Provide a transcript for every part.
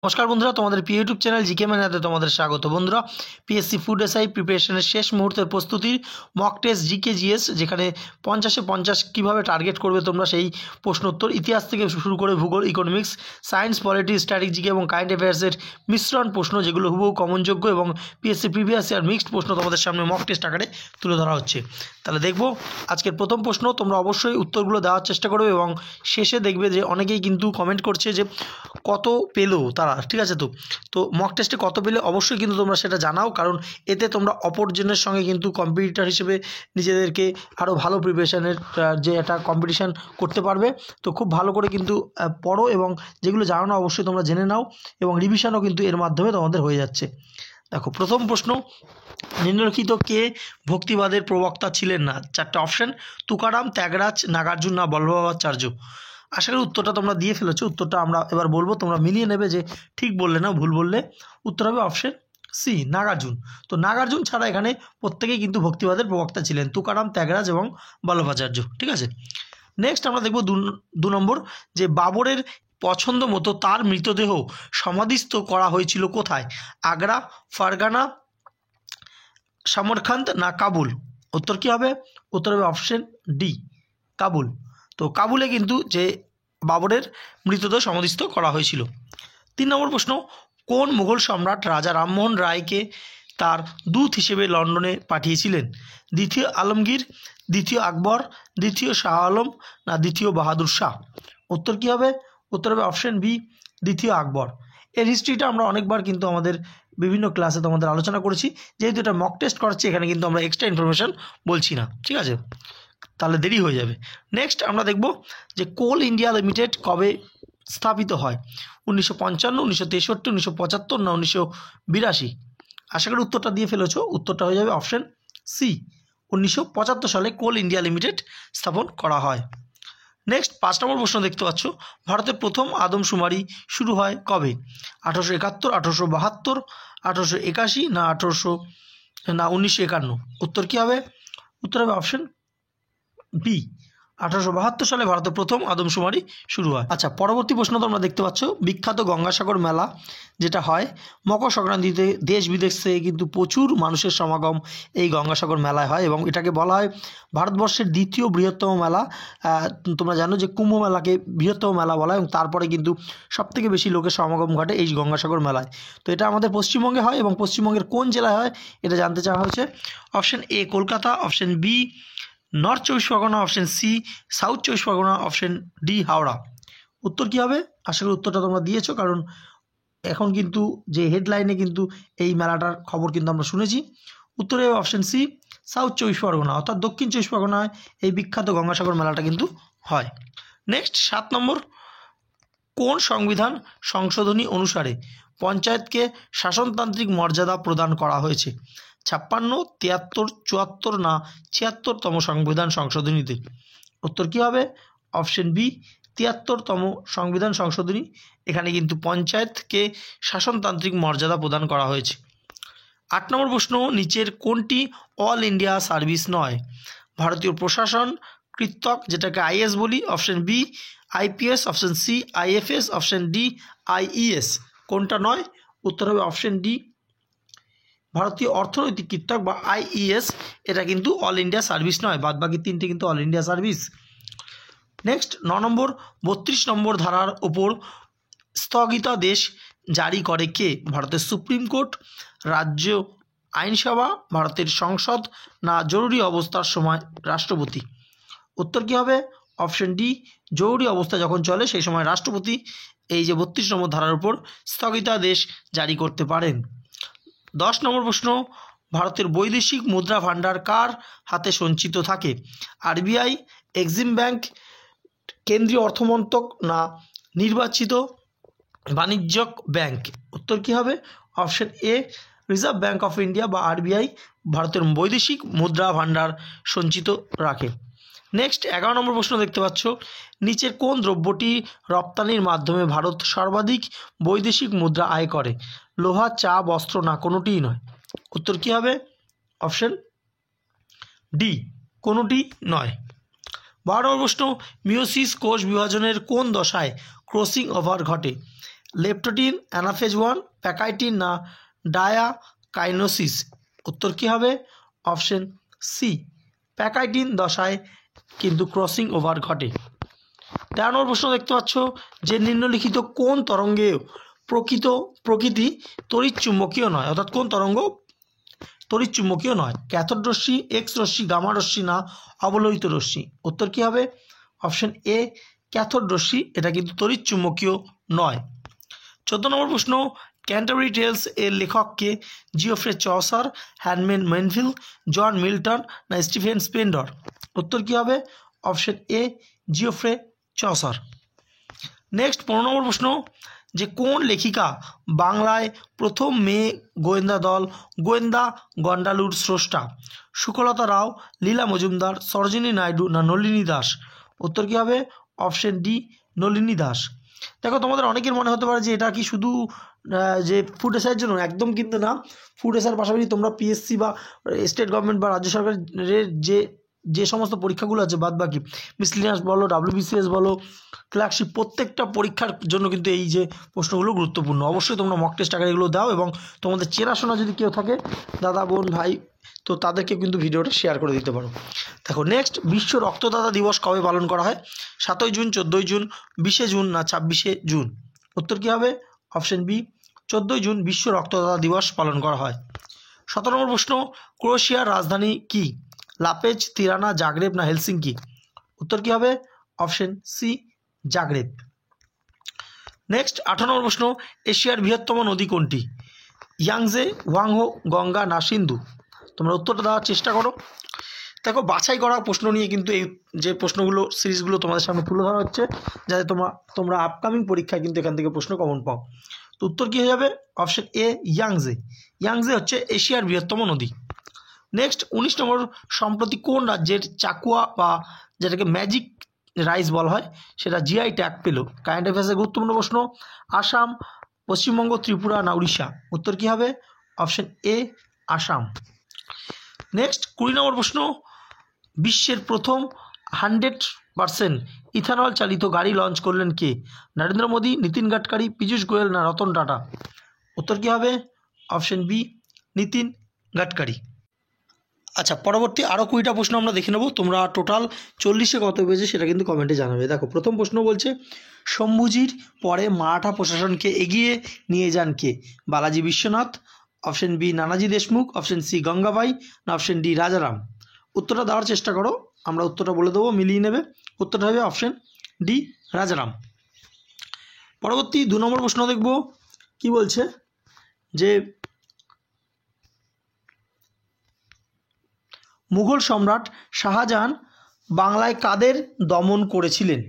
নমস্কার বন্ধুরা, তোমাদের প্রিয় ইউটিউব চ্যানেল জিকে ম্যানাতে তোমাদের স্বাগত। বন্ধুরা, পিএসসি ফুড এসআই প্রিপারেশনের শেষ মুহূর্তের প্রস্তুতির মক টেস্ট জিকে জিএস, যেখানে 50-এ 50 কীভাবে টার্গেট করবে তোমরা সেই প্রশ্নোত্তর, ইতিহাস থেকে শুরু করে ভূগোল, ইকোনমিক্স, সায়েন্স, পলিটিক্স, স্ট্র্যাটেজিক এবং কারেন্ট অ্যাফেয়ার্সের মিশ্রণ প্রশ্ন, যেগুলো হুবহু কমনযোগ্য এবং পিএসসি প্রিভিয়াস ইয়ার মিক্সড প্রশ্ন তোমাদের সামনে মক টেস্ট আকারে তুলে ধরা হচ্ছে। তাহলে দেখবো আজকের প্রথম প্রশ্ন। তোমরা অবশ্যই উত্তরগুলো দেওয়ার চেষ্টা করবে এবং শেষে দেখবে যে অনেকেই কিন্তু কমেন্ট করছে যে কত পেলো তারা, ঠিক আছে? তো মক টেস্টে কত পেলে অবশ্যই কিন্তু তোমরা সেটা জানাও, কারণ এতে তোমরা অপরজনের সঙ্গে কিন্তু কম্পিটিটর হিসেবে নিজেদেরকে আরও ভালো প্রিপারেশানের যে একটা কম্পিটিশান করতে পারবে। তো খুব ভালো করে কিন্তু পড়ো এবং যেগুলো জানো না অবশ্যই তোমরা জেনে নাও, এবং রিভিশনও কিন্তু এর মাধ্যমে তোমাদের হয়ে যাচ্ছে। দেখো, প্রথম প্রশ্ন, নিম্নলিখিত কে ভক্তিবাদের প্রবক্তা ছিলেন না? চারটে অপশন: তুকারাম, ত্যাগরাজ, নাগার্জুন না বল্লভাচার্য। আশা করি উত্তরটা তোমরা দিয়ে ফেলেছো। উত্তরটা আমরা এবার বলবো, তোমরা মিলিয়ে নেবে যে ঠিক বললে না ভুল বললে। উত্তর হবে অপশন সি, নাগার্জুন। তো নাগার্জুন ছাড়া এখানে প্রত্যেকেই কিন্তু ভক্তিবাদের প্রবক্তা ছিলেন, তুকারাম, ত্যাগরাজ এবং বল্লভাচার্য, ঠিক আছে? নেক্সট আমরা দেখব দু নম্বর, যে বাবরের পছন্দ মতো তার মৃতদেহ সমাধিস্থ করা হয়েছিল কোথায়? আগ্রা, ফারগানা, সমরখন্দ না কাবুল। উত্তর কী হবে? উত্তর হবে অপশন ডি, কাবুল। তো কাবুলে কিন্তু যে বাবরের মৃতদেহ সমাধিস্থ করা হয়েছিল। 3 নম্বর প্রশ্ন, কোন মুঘল সম্রাট রাজা রামমোহন রায়কে তার দূত হিসেবে লন্ডনে পাঠিয়েছিলেন? দ্বিতীয় আলমগীর, দ্বিতীয় আকবর, দ্বিতীয় শাহ আলম না দ্বিতীয় বাহাদুর শাহ। উত্তর কী হবে? উত্তর হবে অপশন বি, দ্বিতীয় আকবর। এর হিস্ট্রিটা আমরা অনেকবার কিন্তু আমাদের বিভিন্ন ক্লাসে তোমাদের আলোচনা করেছি। যেহেতু এটা মক টেস্ট করাচ্ছি, এখানে কিন্তু আমরা এক্সট্রা ইনফরমেশান বলছি না, ঠিক আছে? তাহলে দেরি হয়ে যাবে। নেক্সট আমরা দেখব যে কোল ইন্ডিয়া লিমিটেড কবে স্থাপিত হয়? 1955, 1963, 1975 না 1982। আশা করি উত্তরটা দিয়ে ফেলেছো। উত্তরটা হয়ে যাবে অপশন সি, 1975 সালে কোল ইন্ডিয়া লিমিটেড স্থাপন করা হয়। নেক্সট 5 নম্বর প্রশ্ন দেখতে পাচ্ছ, ভারতের প্রথম আদমশুমারি শুরু হয় কবে? 1871, 1872, 1881 না 1951। উত্তর কী হবে? উত্তর হবে অপশন বি, 1872 সালে ভারতের প্রথম আদমশুমারি শুরু হয়। আচ্ছা, পরবর্তী প্রশ্ন তোমরা দেখতে পাচ্ছ, বিখ্যাত গঙ্গাসাগর মেলা যেটা হয় মকর সংক্রান্তিতে, দেশ বিদেশ থেকে কিন্তু প্রচুর মানুষের সমাগম এই গঙ্গাসাগর মেলায় হয়, এবং এটাকে বলা হয় ভারতবর্ষের দ্বিতীয় বৃহত্তম মেলা। তোমরা জানো যে কুম্ভ মেলাকে বৃহত্তম মেলা বলা হয়, এবং তারপরে কিন্তু সবথেকে বেশি লোকের সমাগম ঘটে এই গঙ্গাসাগর মেলায়। তো এটা আমাদের পশ্চিমবঙ্গে হয়, এবং পশ্চিমবঙ্গের কোন জেলায় হয় এটা জানতে চাওয়া হয়েছে। Option A Kolkata, option B north 24 Pargana, option C south 24 Pargana, option D Howrah. উত্তর কী হবে? আশা করি উত্তরটা তোমরা দিয়েছো, কারণ এখন কিন্তু যে হেডলাইনে কিন্তু এই মেলাটার খবর কিন্তু আমরা শুনেছি। উত্তরে অপশন সি সাউথ 24 পরগনা, অর্থাৎ দক্ষিণ 24 পরগনায় এই বিখ্যাত গঙ্গাসাগর মেলাটা কিন্তু হয়। নেক্সট 7 নম্বর, কোন সংবিধান সংশোধনী অনুসারে পঞ্চায়েতকে শাসনতান্ত্রিক মর্যাদা প্রদান করা হয়েছে? 56, 73, 74 না 76তম সংবিধান সংশোধনীতে। উত্তর কী হবে? অপশন বি, 73তম সংবিধান সংশোধনী। এখানে কিন্তু পঞ্চায়েতকে শাসনতান্ত্রিক মর্যাদা প্রদান করা হয়েছে। 8 নম্বর প্রশ্ন, নিচের কোনটি অল ইন্ডিয়া সার্ভিস নয়? ভারতীয় প্রশাসন কৃত্তক, যেটাকে আইএস বলি, option B IPS, option C IFS, option D IES. কোনটা নয়? উত্তর হবে অপশন ডি, ভারতীয় অর্থনৈতিক কৃত্তক বা আইইএস। এটা কিন্তু অল ইন্ডিয়া সার্ভিস নয়, বাদবাকি 3টে কিন্তু অল ইন্ডিয়া সার্ভিস। নেক্সট 9 নম্বর, 32 নম্বর ধারার ওপর স্থগিতাদেশ জারি করে কে? ভারতের সুপ্রিম কোর্ট, রাজ্য আইনসভা, ভারতের সংসদ না জরুরি অবস্থার সময় রাষ্ট্রপতি। উত্তর কী হবে? অপশন ডি, জরুরি অবস্থা যখন চলে সেই সময় রাষ্ট্রপতি এই যে 32 নম্বর ধারার উপর স্থগিতাদেশ জারি করতে পারেন। 10 নম্বর প্রশ্ন, ভারতের বৈদেশিক মুদ্রা ভাণ্ডার কার হাতে সঞ্চিত থাকে? আরবিআই, এক্সিম ব্যাংক, কেন্দ্রীয় অর্থমন্ত্রক না নির্বাচিত বাণিজ্যিক ব্যাংক। উত্তর কী হবে? Option A, reserve bank of India বা আরবিআই ভারতের বৈদেশিক মুদ্রা ভাণ্ডার সঞ্চিত রাখে। নেক্সট 11 নম্বর প্রশ্ন দেখতে পাচ্ছ, নিচের কোন দ্রব্যটি রপ্তানির মাধ্যমে ভারত সর্বাধিক বৈদেশিক মুদ্রা আয় করে? লোহা, চা, বস্ত্র না কোনোটিই নয়। উত্তর কী হবে? অপশন ডি, কোনোটি নয়। 12 নম্বর প্রশ্ন, মিওসিস কোষ বিভাজনের কোন দশায় ক্রসিং ওভার ঘটে? লেপটোটিন, অ্যানাফেজ 1, প্যাকাইটিন না ডায়াকাইনোসিস? উত্তর কী হবে? অপশন সি, প্যাকাইটিন দশায় কিন্তু ক্রসিং ওভার ঘটে। 13 নম্বর প্রশ্ন দেখতে পাচ্ছ, যে নিম্নলিখিত কোন তরঙ্গেও প্রকৃতি তড়িৎচুম্বকীয় নয়, অর্থাৎ কোন তরঙ্গ তড়িৎচুম্বকীয় নয়? ক্যাথোড রশ্মি, এক্স রশ্মি, গামা রশ্মি না অবলোহিত রশ্মি? উত্তর কী হবে? অপশন এ, ক্যাথোড রশ্মি, এটা কিন্তু তড়িৎচুম্বকীয় নয়। 14 নম্বর প্রশ্ন, ক্যান্টারবারি টেলস এর লেখককে? জিওফ্রে চসার, হ্যানমেন মেনভিল, জন মিল্টন না স্টিফেন স্পেন্ডর? উত্তর কী হবে? অপশন এ, জিওফ্রে চসার। নেক্সট 15 নম্বর প্রশ্ন, যে কোন লেখিকা বাংলায় প্রথম মেয়ে গোয়েন্দা দল গোয়েন্দা গন্ডালুর স্রষ্টা? সুকলতা রাও, লীলা মজুমদার, সরোজিনী নাইডু না নলিনী দাস? উত্তর কী হবে? Option D, Nalini Das. দেখো, তোমাদের অনেকের মনে হতে পারে যে এটা কি শুধু যে ফুড এসআইয়ের জন্য, একদম কিন্তু না। ফুড এসআইয়ের পাশাপাশি তোমরা পিএসসি বা স্টেট গভর্নমেন্ট বা রাজ্য সরকারের যে সমস্ত পরীক্ষাগুলো আছে বাদ বাকি মিসলিনিয়াস বলো, WBCS বলো, ক্লার্কশিপ, প্রত্যেকটা পরীক্ষার জন্য কিন্তু এই যে প্রশ্নগুলো গুরুত্বপূর্ণ। অবশ্যই তোমরা মক টেস্ট আকারে এগুলো দাও, এবং তোমাদের চেনাশোনা যদি কেউ থাকে, দাদা, বোন, ভাই, তো তাদেরকে কিন্তু ভিডিওটা শেয়ার করে দিতে পারো। দেখো, নেক্সট, বিশ্ব রক্তদাতা দিবস কবে পালন করা হয়? 7ই জুন, 14ই জুন, 20শে জুন না 26শে জুন? উত্তর কী হবে? অপশন বি, 14ই জুন বিশ্ব রক্তদাতা দিবস পালন করা হয়। 17 নম্বর প্রশ্ন, ক্রোয়েশিয়ার রাজধানী কি? লাপেজ, তিরানা, জাগরেব না হেলসিঙ্কি? উত্তর কী হবে? Option C, Zagreb. Next 18 number প্রশ্ন, এশিয়ার বৃহত্তম নদী কোনটি? ইয়াংজে, ওয়াংহো, গঙ্গা না সিন্ধু? তোমরা উত্তরটা দেওয়ার চেষ্টা করো। দেখো, বাছাই করা প্রশ্ন নিয়ে কিন্তু এই যে প্রশ্নগুলো সিরিজগুলো তোমাদের সামনে তুলে ধরা হচ্ছে, যাতে তোমরা আপকামিং পরীক্ষায় কিন্তু এখান থেকে প্রশ্ন কমন পাও। তো উত্তর কী হয়ে যাবে? Option A, Yangtze. ইয়াংজে হচ্ছে এশিয়ার বৃহত্তম নদী। নেক্সট 19 নম্বর, সম্প্রতি কোন রাজ্যের চাকুয়া বা যেটাকে ম্যাজিক রাইস বলা হয় সেটা জিআই ট্যাগ পেল? কারেন্ট অ্যাফেয়ার্সের গুরুত্বপূর্ণ প্রশ্ন। আসাম, পশ্চিমবঙ্গ, ত্রিপুরা না উড়িষ্যা? উত্তর কী হবে? অপশন এ, আসাম। নেক্সট 20 নম্বর প্রশ্ন, বিশ্বের প্রথম 100% ইথানল চালিত গাড়ি লঞ্চ করলেন কে? নরেন্দ্র মোদী, নীতিন গাডকারি, পীযূষ গোয়েল না রতন টাটা? উত্তর কী হবে? Option B, Nitin Gadkari. আচ্ছা, পরবর্তী আরও 20টা প্রশ্ন আমরা দেখে নেব। তোমরা টোটাল 40-এ কত পেয়েছে সেটা কিন্তু কমেন্টে জানাবে। দেখো, প্রথম প্রশ্ন বলছে, শম্ভুজির পরে মারাঠা প্রশাসনকে এগিয়ে নিয়ে যান কে? Balaji Vishwanath, option B Nanaji Deshmukh, option C Gangabai না অপশন ডি রাজারাম? উত্তরটা দেওয়ার চেষ্টা করো, আমরা উত্তরটা বলে দেবো, মিলিয়ে নেবে। উত্তরটা হবে অপশন ডি, রাজারাম। পরবর্তী 2 নম্বর প্রশ্ন দেখব, কি বলছে, যে মুঘল সম্রাট শাহজাহান বাংলায় কাদের দমন করেছিলেন?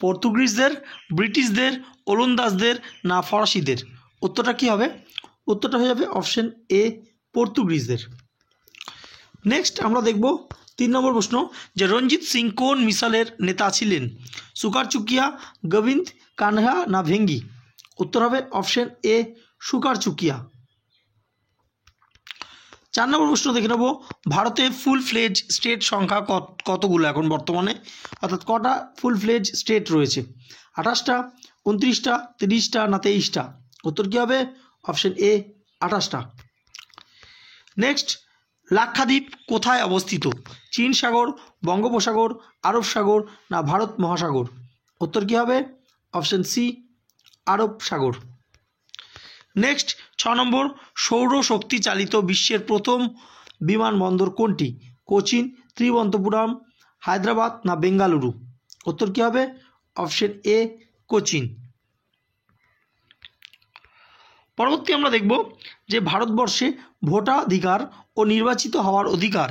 পর্তুগিজদের, ব্রিটিশদের, ওলন্দাজদের না ফরাসিদের? উত্তরটা কী হবে? উত্তরটা হয়ে যাবে অপশন এ, পর্তুগিজদের। নেক্সট আমরা দেখব 3 নম্বর প্রশ্ন, যে রঞ্জিত সিং কোন মিসালের নেতা ছিলেন? সুকারচুকিয়া, গোবিন্দ, কানহা না ভেঙ্গি? উত্তর হবে অপশন এ, সুকারচুকিয়া। 4 নম্বর প্রশ্ন দেখে নেব, ভারতে ফুল ফ্লেজ স্টেট সংখ্যা কতগুলো এখন বর্তমানে, অর্থাৎ কটা ফুল ফ্লেজ স্টেট রয়েছে? 28টা, 29টা, 30টা না 23টা? উত্তর কী হবে? অপশন এ, 28টা। নেক্সট, লাক্ষাদ্বীপ কোথায় অবস্থিত? চীন সাগর, বঙ্গোপসাগর, আরব সাগর না ভারত মহাসাগর? উত্তর কী হবে? অপশন সি, আরব সাগর। নেক্সট 6 নম্বর, সৌরশক্তি চালিত বিশ্বের প্রথম বিমানবন্দর কোনটি? কোচিন, ত্রিবন্তপুরম, হায়দ্রাবাদ না বেঙ্গালুরু? উত্তর কী হবে? অপশন এ, কোচিন। পরবর্তী আমরা দেখব, যে ভারতবর্ষে ভোটাধিকার ও নির্বাচিত হওয়ার অধিকার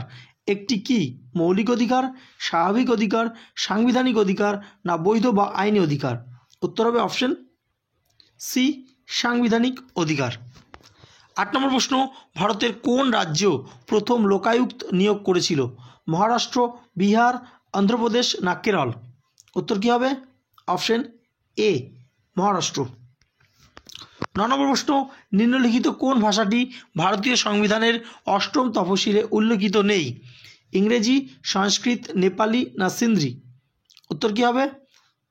একটি কি? মৌলিক অধিকার, স্বাভাবিক অধিকার, সাংবিধানিক অধিকার না বৈধ বা আইনি অধিকার? উত্তর হবে অপশন সি, সাংবিধানিক অধিকার। 8 নম্বর প্রশ্ন, ভারতের কোন রাজ্য প্রথম লোকায়ুক্ত নিয়োগ করেছিল? মহারাষ্ট্র, বিহার, অন্ধ্রপ্রদেশ না কেরল? উত্তর কী হবে? অপশন এ, মহারাষ্ট্র। 9 নম্বর প্রশ্ন, নিম্নলিখিত কোন ভাষাটি ভারতীয় সংবিধানের 8ম তফসিলে উল্লেখিত নেই? ইংরেজি, সংস্কৃত, নেপালি না সিন্ধি? উত্তর কী হবে?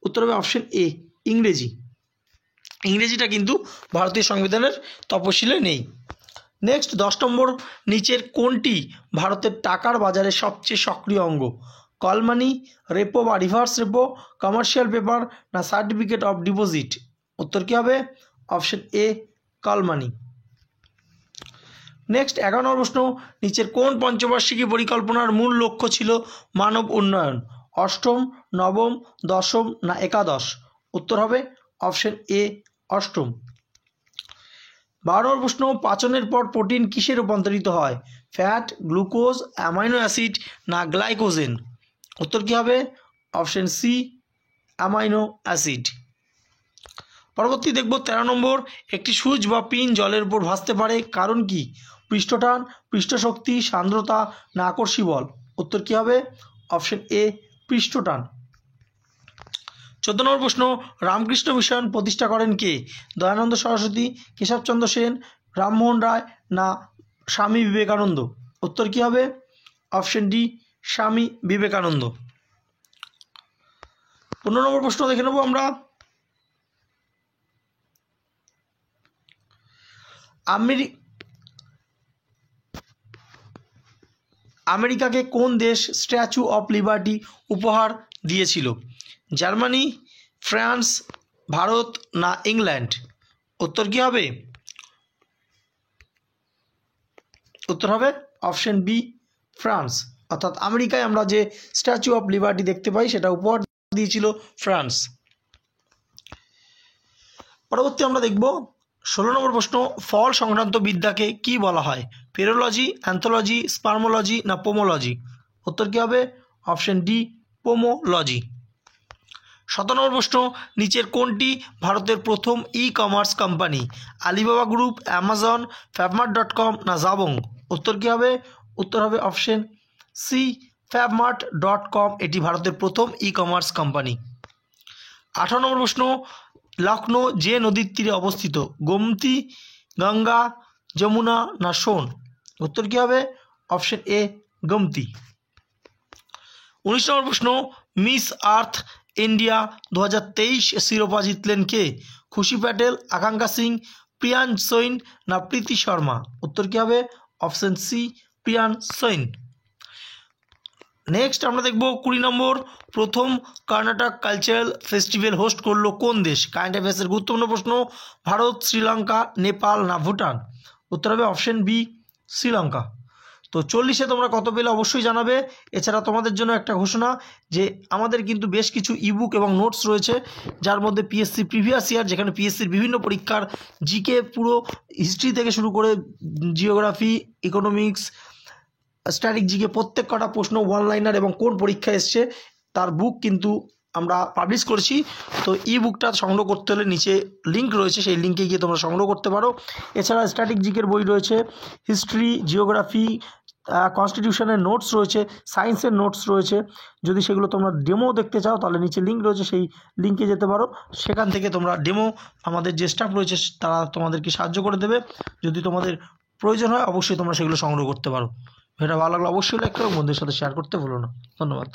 উত্তর হবে অপশন এ, ইংরেজি। ইংরেজিটা কিন্তু ভারতীয় সংবিধানের তপশিলে নেই। নেক্সট 10 নম্বর, নিচের কোনটি ভারতের টাকার বাজারে সবচেয়ে সক্রিয় অঙ্গ? কল মানি, রেপো বা রিভার্স রেপো, কমার্শিয়াল পেপার না সার্টিফিকেট অফ ডিপোজিট? উত্তর কী হবে? অপশন এ, কল মানি। নেক্সট 11 নম্বর প্রশ্ন, নিচের কোন পঞ্চবার্ষিকী পরিকল্পনার মূল লক্ষ্য ছিল মানব উন্নয়ন? অষ্টম, নবম, দশম না একাদশ? উত্তর হবে অপশন এ, অষ্টম। 12 নম্বর প্রশ্ন, পাচনের পর প্রোটিন কিসে রূপান্তরিত হয়? ফ্যাট, গ্লুকোজ, অ্যামাইনো অ্যাসিড না গ্লাইকোজেন? উত্তর কী হবে? Option C, amino acid. পরবর্তী দেখব 13 নম্বর, একটি সুচ বা পিন জলের উপর ভাসতে পারে কারণ কি? পৃষ্ঠটান, পৃষ্ঠশক্তি, সান্দ্রতা না আকর্ষী বল? উত্তর কী হবে? অপশন এ, পৃষ্ঠটান। 14 নম্বর প্রশ্ন, রামকৃষ্ণ মিশন প্রতিষ্ঠা করেন কে? দয়ানন্দ সরস্বতী, কেশবচন্দ্র সেন, রামমোহন রায় না স্বামী বিবেকানন্দ? উত্তর কী হবে? Option D, Swami Vivekananda. 15 নম্বর প্রশ্ন দেখে নেব আমরা। আমেরিকাকে কোন দেশ স্ট্যাচু অফ লিবার্টি উপহার দিয়েছিল? জার্মানি, ফ্রান্স, ভারত না ইংল্যান্ড? উত্তর কী হবে? উত্তর হবে অপশন বি, ফ্রান্স। অর্থাৎ আমেরিকায় আমরা যে স্ট্যাচু অফ লিবার্টি দেখতে পাই সেটা উপহার দিয়েছিল ফ্রান্স। পরবর্তী আমরা দেখব 16 নম্বর প্রশ্ন, ফল সংক্রান্ত বিদ্যাকে কি বলা হয়? পেরোলজি, অ্যান্থোলজি, স্পার্মোলজি না পোমোলজি? উত্তর কী হবে? Option D, pomology. 17 নম্বর প্রশ্ন, নিচের কোনটি ভারতের প্রথম E commerce company? Alibaba group, Amazon, ফ্যাবমার্ট.com না জাবং? উত্তর কী হবে? উত্তর হবে অপশন সি, ফ্যাবমার্ট.com। এটি ভারতের প্রথম ই কমার্স কোম্পানি। 18 নম্বর প্রশ্ন, লখনৌ যে নদীর তীরে অবস্থিত? গোমতী, গঙ্গা, যমুনা না সোন? উত্তর কী হবে? অপশন এ, গোমতী। 19 নম্বর প্রশ্ন, মিস আর্থ ইন্ডিয়া 2023 শিরোপা জিতলেন কে? খুশি প্যাটেল, আকাঙ্ক্ষা সিং, প্রিয়ান সৈন না প্রীতি শর্মা? উত্তর কী হবে? অপশন সি, প্রিয়ান সৈন। নেক্সট আমরা দেখব 20 নম্বর, প্রথম কর্ণাটক কালচারাল ফেস্টিভ্যাল হোস্ট করলো কোন দেশ? কারেন্ট অ্যাফেয়ার্সের গুরুত্বপূর্ণ প্রশ্ন। ভারত, শ্রীলঙ্কা, নেপাল না ভুটান? উত্তর হবে অপশন বি, শ্রীলঙ্কা। তো 40-এ তোমরা কত পেলে অবশ্যই জানাবে। এছাড়া তোমাদের জন্য একটা ঘোষণা যে আমাদের কিন্তু বেশ কিছু ইবুক এবং নোটস রয়েছে, যার মধ্যে পিএসসি প্রিভিয়াস ইয়ার, যেখানে পিএসসির বিভিন্ন পরীক্ষার জিকে পুরো হিস্ট্রি থেকে শুরু করে জিওগ্রাফি, ইকোনমিক্স, স্ট্যাটিক জিকে প্রত্যেক কটা প্রশ্ন ওয়ান লাইনার এবং কোন পরীক্ষা এসছে তার বুক কিন্তু আমরা পাবলিশ করেছি। তো ই বুকটা সংগ্রহ করতে হলে নিচে লিঙ্ক রয়েছে, সেই লিঙ্কে গিয়ে তোমরা সংগ্রহ করতে পারো। এছাড়া স্ট্যাটিক জিকের বই রয়েছে, হিস্ট্রি, জিওগ্রাফি, কনস্টিটিউশনের নোটস রয়েছে, সায়েন্সের নোটস রয়েছে। যদি সেগুলো তোমরা ডেমো দেখতে চাও তাহলে নিচে লিঙ্ক রয়েছে, সেই লিঙ্কে যেতে পারো। সেখান থেকে তোমরা ডেমো, আমাদের যে স্টাফ রয়েছে তারা তোমাদেরকে সাহায্য করে দেবে। যদি তোমাদের প্রয়োজন হয় অবশ্যই তোমরা সেগুলো সংগ্রহ করতে পারো। ভিডিওটা ভালো লাগলে অবশ্যই লাইক করো, বন্ধুদের সাথে শেয়ার করতে ভুলো না। ধন্যবাদ।